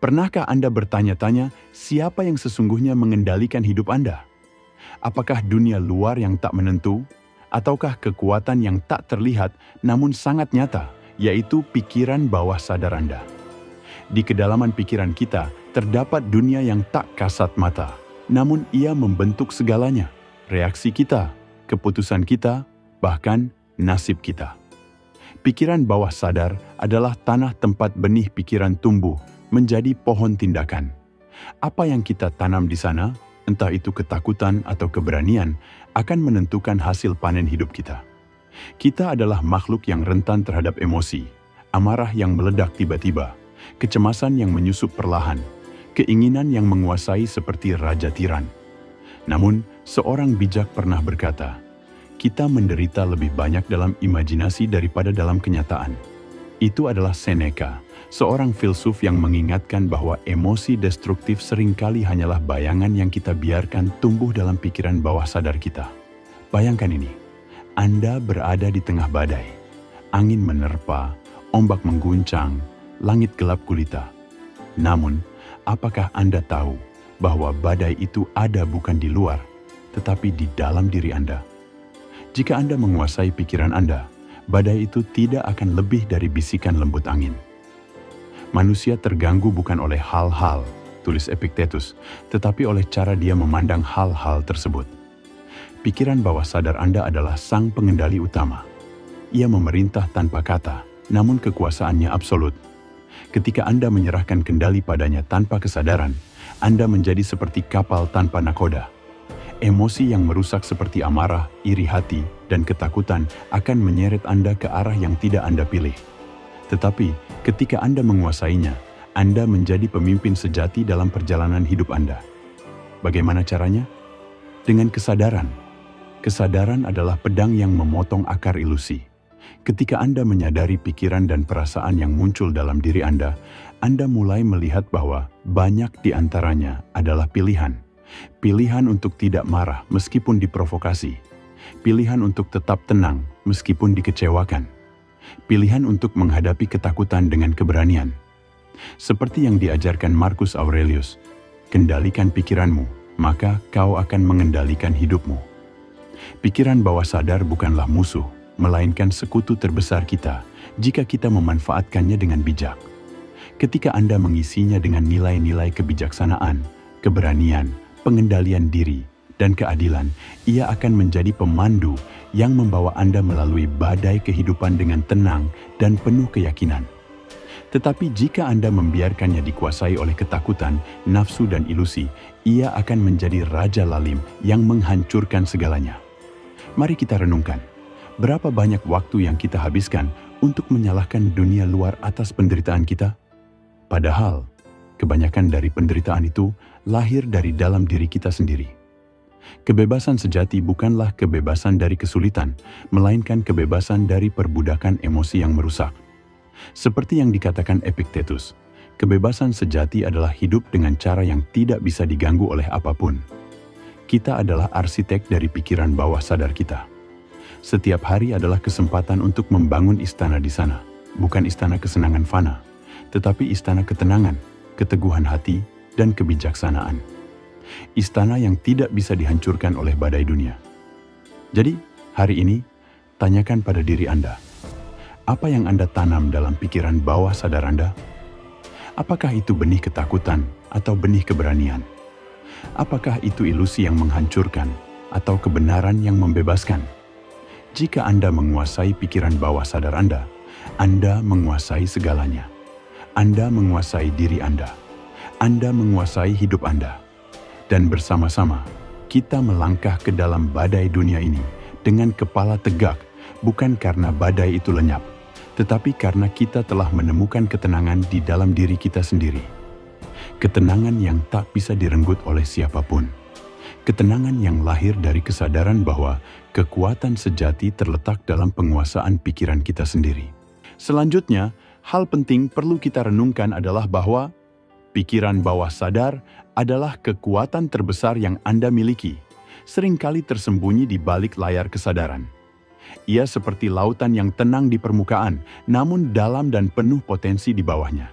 Pernahkah Anda bertanya-tanya siapa yang sesungguhnya mengendalikan hidup Anda? Apakah dunia luar yang tak menentu? Ataukah kekuatan yang tak terlihat namun sangat nyata, yaitu pikiran bawah sadar Anda? Di kedalaman pikiran kita terdapat dunia yang tak kasat mata, namun ia membentuk segalanya, reaksi kita, keputusan kita, bahkan nasib kita. Pikiran bawah sadar adalah tanah tempat benih pikiran tumbuh menjadi pohon tindakan. Apa yang kita tanam di sana, entah itu ketakutan atau keberanian, akan menentukan hasil panen hidup kita. Kita adalah makhluk yang rentan terhadap emosi, amarah yang meledak tiba-tiba, kecemasan yang menyusup perlahan, keinginan yang menguasai seperti raja tiran. Namun, seorang bijak pernah berkata, kita menderita lebih banyak dalam imajinasi daripada dalam kenyataan. Itu adalah Seneca, seorang filsuf yang mengingatkan bahwa emosi destruktif seringkali hanyalah bayangan yang kita biarkan tumbuh dalam pikiran bawah sadar kita. Bayangkan ini, Anda berada di tengah badai, angin menerpa, ombak mengguncang, langit gelap gulita. Namun, apakah Anda tahu bahwa badai itu ada bukan di luar, tetapi di dalam diri Anda? Jika Anda menguasai pikiran Anda, badai itu tidak akan lebih dari bisikan lembut angin. Manusia terganggu bukan oleh hal-hal, tulis Epictetus, tetapi oleh cara dia memandang hal-hal tersebut. Pikiran bawah sadar Anda adalah sang pengendali utama. Ia memerintah tanpa kata, namun kekuasaannya absolut. Ketika Anda menyerahkan kendali padanya tanpa kesadaran, Anda menjadi seperti kapal tanpa nakoda. Emosi yang merusak seperti amarah, iri hati, dan ketakutan akan menyeret Anda ke arah yang tidak Anda pilih. Tetapi, ketika Anda menguasainya, Anda menjadi pemimpin sejati dalam perjalanan hidup Anda. Bagaimana caranya? Dengan kesadaran. Kesadaran adalah pedang yang memotong akar ilusi. Ketika Anda menyadari pikiran dan perasaan yang muncul dalam diri Anda mulai melihat bahwa banyak di antaranya adalah pilihan. Pilihan untuk tidak marah meskipun diprovokasi. Pilihan untuk tetap tenang meskipun dikecewakan. Pilihan untuk menghadapi ketakutan dengan keberanian. Seperti yang diajarkan Marcus Aurelius, kendalikan pikiranmu, maka kau akan mengendalikan hidupmu. Pikiran bawah sadar bukanlah musuh, melainkan sekutu terbesar kita jika kita memanfaatkannya dengan bijak. Ketika Anda mengisinya dengan nilai-nilai kebijaksanaan, keberanian, pengendalian diri, dan keadilan, ia akan menjadi pemandu yang membawa Anda melalui badai kehidupan dengan tenang dan penuh keyakinan. Tetapi jika Anda membiarkannya dikuasai oleh ketakutan, nafsu, dan ilusi, ia akan menjadi raja lalim yang menghancurkan segalanya. Mari kita renungkan, berapa banyak waktu yang kita habiskan untuk menyalahkan dunia luar atas penderitaan kita? Padahal, kebanyakan dari penderitaan itu lahir dari dalam diri kita sendiri. Kebebasan sejati bukanlah kebebasan dari kesulitan, melainkan kebebasan dari perbudakan emosi yang merusak. Seperti yang dikatakan Epictetus, kebebasan sejati adalah hidup dengan cara yang tidak bisa diganggu oleh apapun. Kita adalah arsitek dari pikiran bawah sadar kita. Setiap hari adalah kesempatan untuk membangun istana di sana, bukan istana kesenangan fana, tetapi istana ketenangan, keteguhan hati, dan kebijaksanaan. Istana yang tidak bisa dihancurkan oleh badai dunia. Jadi, hari ini, tanyakan pada diri Anda, apa yang Anda tanam dalam pikiran bawah sadar Anda? Apakah itu benih ketakutan atau benih keberanian? Apakah itu ilusi yang menghancurkan atau kebenaran yang membebaskan? Jika Anda menguasai pikiran bawah sadar Anda menguasai segalanya. Anda menguasai diri Anda menguasai hidup Anda. Dan bersama-sama, kita melangkah ke dalam badai dunia ini dengan kepala tegak, bukan karena badai itu lenyap, tetapi karena kita telah menemukan ketenangan di dalam diri kita sendiri. Ketenangan yang tak bisa direnggut oleh siapapun. Ketenangan yang lahir dari kesadaran bahwa kekuatan sejati terletak dalam penguasaan pikiran kita sendiri. Selanjutnya, hal penting perlu kita renungkan adalah bahwa pikiran bawah sadar adalah kekuatan terbesar yang Anda miliki, seringkali tersembunyi di balik layar kesadaran. Ia seperti lautan yang tenang di permukaan, namun dalam dan penuh potensi di bawahnya.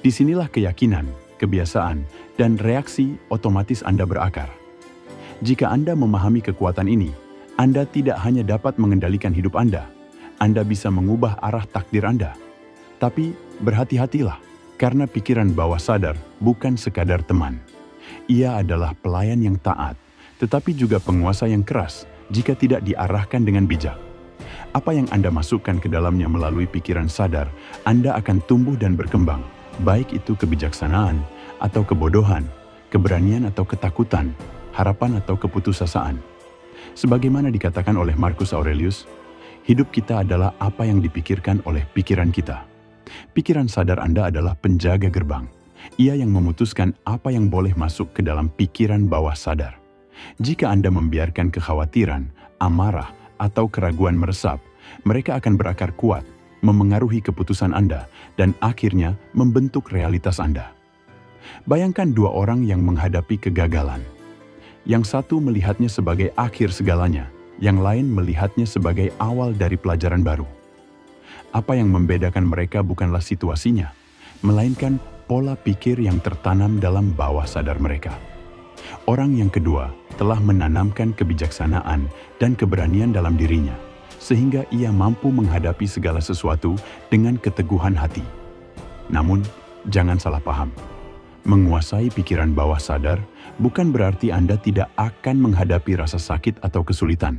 Disinilah keyakinan, kebiasaan, dan reaksi otomatis Anda berakar. Jika Anda memahami kekuatan ini, Anda tidak hanya dapat mengendalikan hidup Anda bisa mengubah arah takdir Anda. Tapi berhati-hatilah, karena pikiran bawah sadar bukan sekadar teman. Ia adalah pelayan yang taat, tetapi juga penguasa yang keras jika tidak diarahkan dengan bijak. Apa yang Anda masukkan ke dalamnya melalui pikiran sadar, Anda akan tumbuh dan berkembang, baik itu kebijaksanaan atau kebodohan, keberanian atau ketakutan, harapan atau keputusasaan. Sebagaimana dikatakan oleh Marcus Aurelius, hidup kita adalah apa yang dipikirkan oleh pikiran kita. Pikiran sadar Anda adalah penjaga gerbang. Ia yang memutuskan apa yang boleh masuk ke dalam pikiran bawah sadar. Jika Anda membiarkan kekhawatiran, amarah, atau keraguan meresap, mereka akan berakar kuat, memengaruhi keputusan Anda, dan akhirnya membentuk realitas Anda. Bayangkan dua orang yang menghadapi kegagalan. Yang satu melihatnya sebagai akhir segalanya, yang lain melihatnya sebagai awal dari pelajaran baru. Apa yang membedakan mereka bukanlah situasinya, melainkan pola pikir yang tertanam dalam bawah sadar mereka. Orang yang kedua telah menanamkan kebijaksanaan dan keberanian dalam dirinya, sehingga ia mampu menghadapi segala sesuatu dengan keteguhan hati. Namun, jangan salah paham. Menguasai pikiran bawah sadar bukan berarti Anda tidak akan menghadapi rasa sakit atau kesulitan.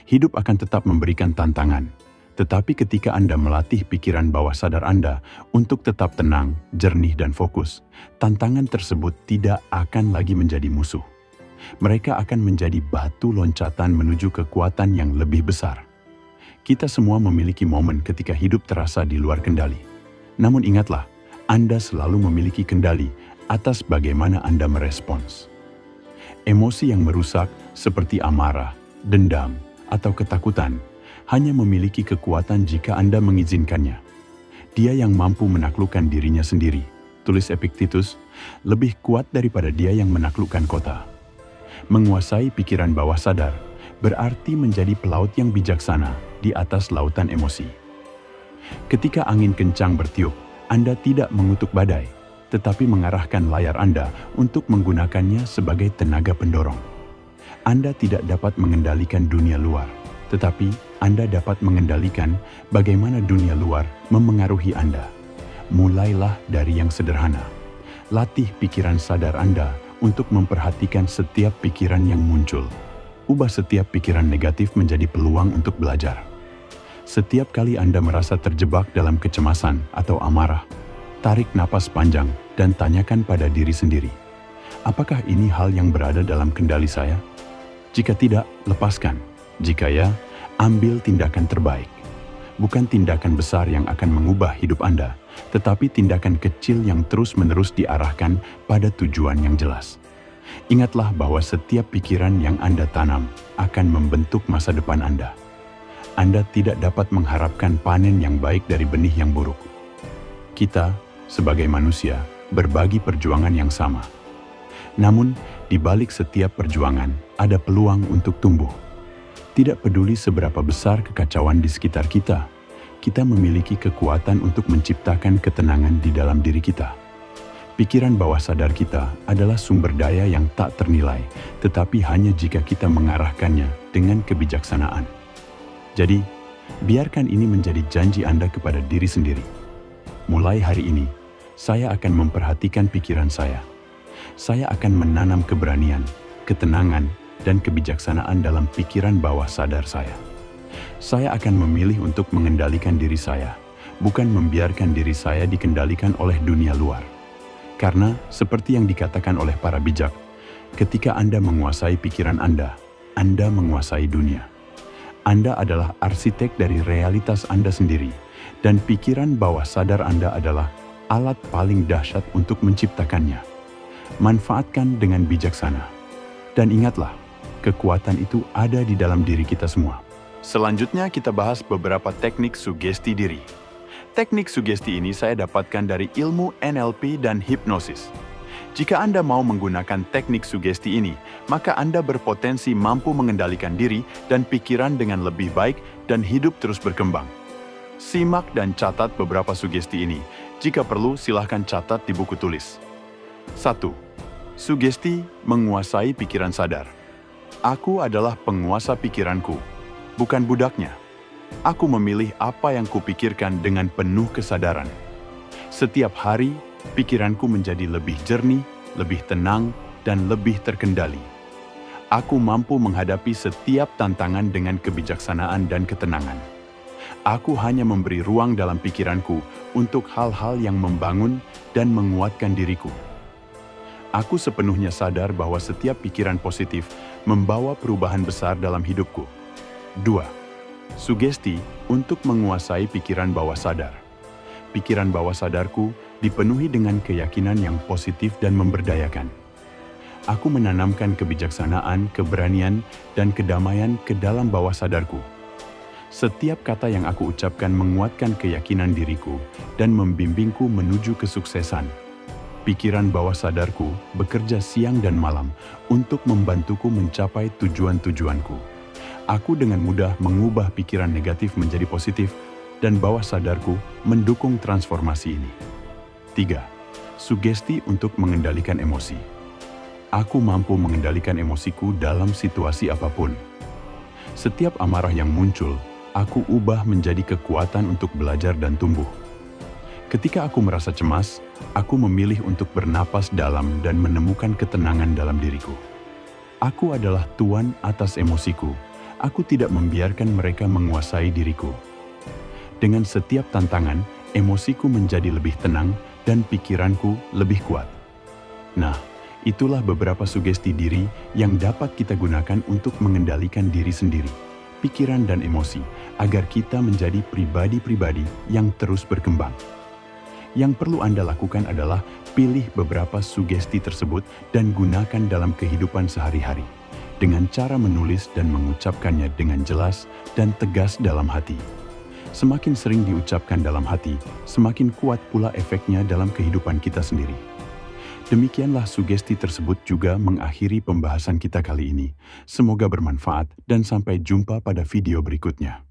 Hidup akan tetap memberikan tantangan, tetapi ketika Anda melatih pikiran bawah sadar Anda untuk tetap tenang, jernih, dan fokus, tantangan tersebut tidak akan lagi menjadi musuh. Mereka akan menjadi batu loncatan menuju kekuatan yang lebih besar. Kita semua memiliki momen ketika hidup terasa di luar kendali. Namun ingatlah, Anda selalu memiliki kendali atas bagaimana Anda merespons. Emosi yang merusak seperti amarah, dendam, atau ketakutan hanya memiliki kekuatan jika Anda mengizinkannya. Dia yang mampu menaklukkan dirinya sendiri, tulis Epictetus, lebih kuat daripada dia yang menaklukkan kota. Menguasai pikiran bawah sadar berarti menjadi pelaut yang bijaksana di atas lautan emosi. Ketika angin kencang bertiup, Anda tidak mengutuk badai, tetapi mengarahkan layar Anda untuk menggunakannya sebagai tenaga pendorong. Anda tidak dapat mengendalikan dunia luar, tetapi Anda dapat mengendalikan bagaimana dunia luar memengaruhi Anda. Mulailah dari yang sederhana. Latih pikiran sadar Anda untuk memperhatikan setiap pikiran yang muncul. Ubah setiap pikiran negatif menjadi peluang untuk belajar. Setiap kali Anda merasa terjebak dalam kecemasan atau amarah, tarik napas panjang dan tanyakan pada diri sendiri, apakah ini hal yang berada dalam kendali saya? Jika tidak, lepaskan. Jika ya, ambil tindakan terbaik. Bukan tindakan besar yang akan mengubah hidup Anda, tetapi tindakan kecil yang terus-menerus diarahkan pada tujuan yang jelas. Ingatlah bahwa setiap pikiran yang Anda tanam akan membentuk masa depan Anda. Anda tidak dapat mengharapkan panen yang baik dari benih yang buruk. Kita, sebagai manusia, berbagi perjuangan yang sama. Namun, di balik setiap perjuangan, ada peluang untuk tumbuh. Tidak peduli seberapa besar kekacauan di sekitar kita, kita memiliki kekuatan untuk menciptakan ketenangan di dalam diri kita. Pikiran bawah sadar kita adalah sumber daya yang tak ternilai, tetapi hanya jika kita mengarahkannya dengan kebijaksanaan. Jadi, biarkan ini menjadi janji Anda kepada diri sendiri. Mulai hari ini, saya akan memperhatikan pikiran saya. Saya akan menanam keberanian, ketenangan, dan kebijaksanaan dalam pikiran bawah sadar saya. Saya akan memilih untuk mengendalikan diri saya, bukan membiarkan diri saya dikendalikan oleh dunia luar. Karena, seperti yang dikatakan oleh para bijak, ketika Anda menguasai pikiran Anda menguasai dunia. Anda adalah arsitek dari realitas Anda sendiri, dan pikiran bawah sadar Anda adalah alat paling dahsyat untuk menciptakannya. Manfaatkan dengan bijaksana. Dan ingatlah, kekuatan itu ada di dalam diri kita semua. Selanjutnya kita bahas beberapa teknik sugesti diri. Teknik sugesti ini saya dapatkan dari ilmu NLP dan hipnosis. Jika Anda mau menggunakan teknik sugesti ini, maka Anda berpotensi mampu mengendalikan diri dan pikiran dengan lebih baik dan hidup terus berkembang. Simak dan catat beberapa sugesti ini. Jika perlu, silahkan catat di buku tulis. 1. Sugesti menguasai pikiran sadar. Aku adalah penguasa pikiranku, bukan budaknya. Aku memilih apa yang kupikirkan dengan penuh kesadaran. Setiap hari, pikiranku menjadi lebih jernih, lebih tenang, dan lebih terkendali. Aku mampu menghadapi setiap tantangan dengan kebijaksanaan dan ketenangan. Aku hanya memberi ruang dalam pikiranku untuk hal-hal yang membangun dan menguatkan diriku. Aku sepenuhnya sadar bahwa setiap pikiran positif membawa perubahan besar dalam hidupku. 2. Sugesti untuk menguasai pikiran bawah sadar. Pikiran bawah sadarku dipenuhi dengan keyakinan yang positif dan memberdayakan. Aku menanamkan kebijaksanaan, keberanian, dan kedamaian ke dalam bawah sadarku. Setiap kata yang aku ucapkan menguatkan keyakinan diriku dan membimbingku menuju kesuksesan. Pikiran bawah sadarku bekerja siang dan malam untuk membantuku mencapai tujuan-tujuanku. Aku dengan mudah mengubah pikiran negatif menjadi positif dan bawah sadarku mendukung transformasi ini. 3. Sugesti untuk mengendalikan emosi. Aku mampu mengendalikan emosiku dalam situasi apapun. Setiap amarah yang muncul, aku ubah menjadi kekuatan untuk belajar dan tumbuh. Ketika aku merasa cemas, aku memilih untuk bernapas dalam dan menemukan ketenangan dalam diriku. Aku adalah tuan atas emosiku. Aku tidak membiarkan mereka menguasai diriku. Dengan setiap tantangan, emosiku menjadi lebih tenang dan pikiranku lebih kuat. Nah, itulah beberapa sugesti diri yang dapat kita gunakan untuk mengendalikan diri sendiri, pikiran dan emosi, agar kita menjadi pribadi-pribadi yang terus berkembang. Yang perlu Anda lakukan adalah pilih beberapa sugesti tersebut dan gunakan dalam kehidupan sehari-hari, dengan cara menulis dan mengucapkannya dengan jelas dan tegas dalam hati. Semakin sering diucapkan dalam hati, semakin kuat pula efeknya dalam kehidupan kita sendiri. Demikianlah sugesti tersebut juga mengakhiri pembahasan kita kali ini. Semoga bermanfaat dan sampai jumpa pada video berikutnya.